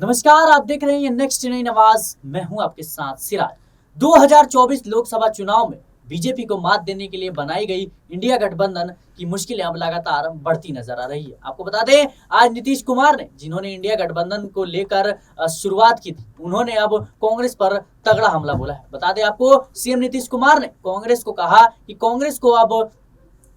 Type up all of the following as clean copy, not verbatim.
नमस्कार, आप देख रहे हैं नेक्स्ट नई आवाज। मैं हूं आपके साथ सिराज। 2024 लोकसभा चुनाव में बीजेपी को मात देने के लिए बनाई गई इंडिया गठबंधन की मुश्किलें अब लगातार बढ़ती नजर आ रही है। आपको बता दें, आज नीतीश कुमार ने, जिन्होंने इंडिया गठबंधन को लेकर शुरुआत की थी, उन्होंने अब कांग्रेस पर तगड़ा हमला बोला है। बता दें आपको, सीएम नीतीश कुमार ने कांग्रेस को कहा कि कांग्रेस को अब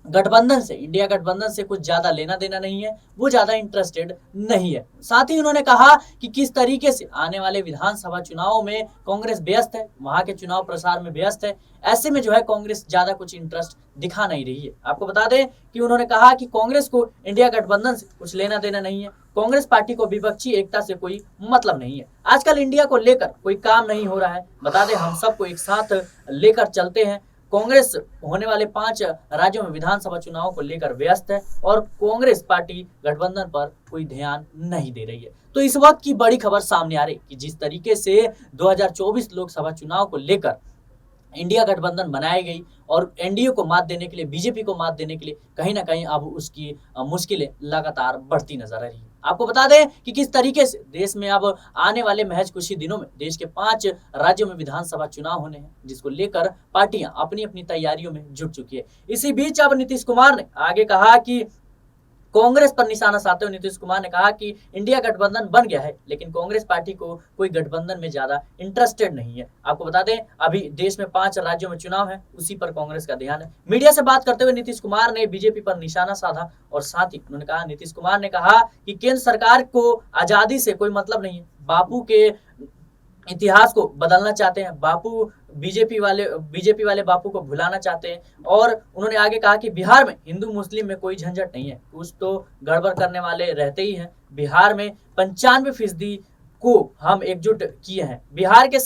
गठबंधन से, इंडिया गठबंधन से कुछ ज्यादा लेना देना नहीं है, वो ज्यादा इंटरेस्टेड नहीं है। साथ ही उन्होंने कहा कि किस तरीके से आने वाले विधानसभा चुनाव में कांग्रेस व्यस्त है, वहां के चुनाव प्रसार में व्यस्त है। ऐसे में जो है कांग्रेस ज्यादा कुछ इंटरेस्ट दिखा नहीं रही है। आपको बता दें कि उन्होंने कहा कि कांग्रेस को इंडिया गठबंधन से कुछ लेना देना नहीं है, कांग्रेस पार्टी को विपक्षी एकता से कोई मतलब नहीं है। आजकल इंडिया को लेकर कोई काम नहीं हो रहा है। बता दें, हम सबको एक साथ लेकर चलते हैं। कांग्रेस होने वाले 5 राज्यों में विधानसभा चुनाव को लेकर व्यस्त है और कांग्रेस पार्टी गठबंधन पर कोई ध्यान नहीं दे रही है। तो इस वक्त की बड़ी खबर सामने आ रही कि जिस तरीके से 2024 लोकसभा चुनाव को लेकर इंडिया गठबंधन बनाई गई और एनडीए को मात देने के लिए, बीजेपी को मात देने के लिए कहीं ना कहीं अब उसकी मुश्किलें लगातार बढ़ती नजर आ रही है। आपको बता दें कि किस तरीके से देश में अब आने वाले महज कुछ ही दिनों में देश के 5 राज्यों में विधानसभा चुनाव होने हैं, जिसको लेकर पार्टियां अपनी अपनी तैयारियों में जुट चुकी है। इसी बीच अब नीतीश कुमार ने आगे कहा कि कांग्रेस पर निशाना साधते हुए नीतीश कुमार ने कहा कि इंडिया गठबंधन बन गया है, लेकिन कांग्रेस पार्टी को कोई गठबंधन में ज्यादा इंटरेस्टेड नहीं है। आपको बता दें, अभी देश में 5 राज्यों में चुनाव है, उसी पर कांग्रेस का ध्यान है। मीडिया से बात करते हुए नीतीश कुमार ने बीजेपी पर निशाना साधा और साथ ही उन्होंने कहा, नीतीश कुमार ने कहा कि केंद्र सरकार को आजादी से कोई मतलब नहीं है, बापू के इतिहास को बदलना चाहते हैं, बापू बीजेपी वाले बापू को भुलाना चाहते हैं। और उन्होंने आगे कहा कि बिहार में हिंदू मुस्लिम में कोई झंझट नहीं है, कुछ तो गड़बड़ करने वाले रहते ही हैं। बिहार में 95% को हम एकजुट किए हैं। बिहार के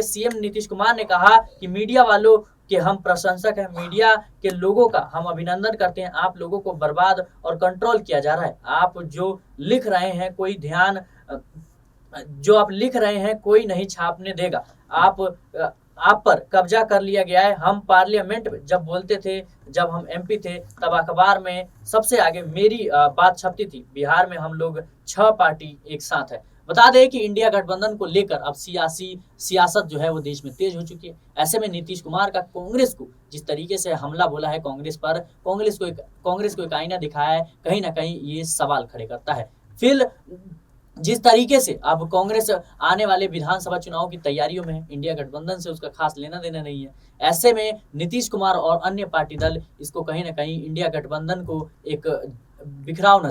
सीएम नीतीश कुमार ने कहा कि मीडिया वालों के हम प्रशंसक हैं, मीडिया के लोगों का हम अभिनंदन करते हैं। आप लोगों को बर्बाद और कंट्रोल किया जा रहा है। आप जो लिख रहे हैं कोई नहीं छापने देगा। आप पर कब्जा कर लिया गया है। हम पार्लियामेंट में जब बोलते थे, जब हम एमपी थे, तब अखबार में सबसे आगे मेरी बात छपती थी। बिहार में हम लोग 6 पार्टी एक साथ है। बता दें कि इंडिया गठबंधन को लेकर अब सियासत जो है वो देश में तेज हो चुकी है। ऐसे में नीतीश कुमार का कांग्रेस को जिस तरीके से हमला बोला है, कांग्रेस को एक आईना दिखाया है, कहीं ना कहीं ये सवाल खड़े करता है। फिर जिस तरीके से अब कांग्रेस आने वाले विधानसभा चुनाव की तैयारियों में है, इंडिया गठबंधन से उसका खास लेना देना नहीं है। ऐसे में नीतीश कुमार और अन्य पार्टी दल इसको कहीं ना कहीं इंडिया गठबंधन को एक बिखराव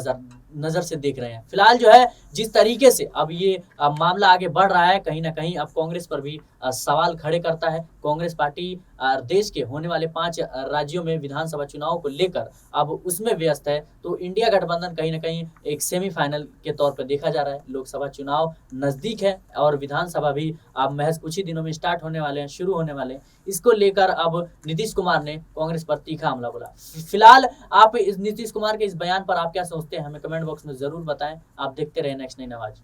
नजर से देख रहे हैं। फिलहाल जो है जिस तरीके से अब ये मामला आगे बढ़ रहा है, कहीं ना कहीं अब कांग्रेस पर भी सवाल खड़े करता है। कांग्रेस पार्टी देश के होने वाले 5 राज्यों में विधानसभा चुनाव को लेकर अब उसमें व्यस्त है। तो इंडिया गठबंधन कहीं ना कहीं एक सेमीफाइनल के तौर पर देखा जा रहा है। लोकसभा चुनाव नजदीक है और विधानसभा भी अब महज कुछ ही दिनों में शुरू होने वाले हैं। इसको लेकर अब नीतीश कुमार ने कांग्रेस पर तीखा हमला बोला। फिलहाल आप इस नीतीश कुमार के इस बयान पर आप क्या सोचते हैं, हमें कमेंट बॉक्स में जरूर बताएं। आप देखते रहे नेक्स्ट 9 आवाज।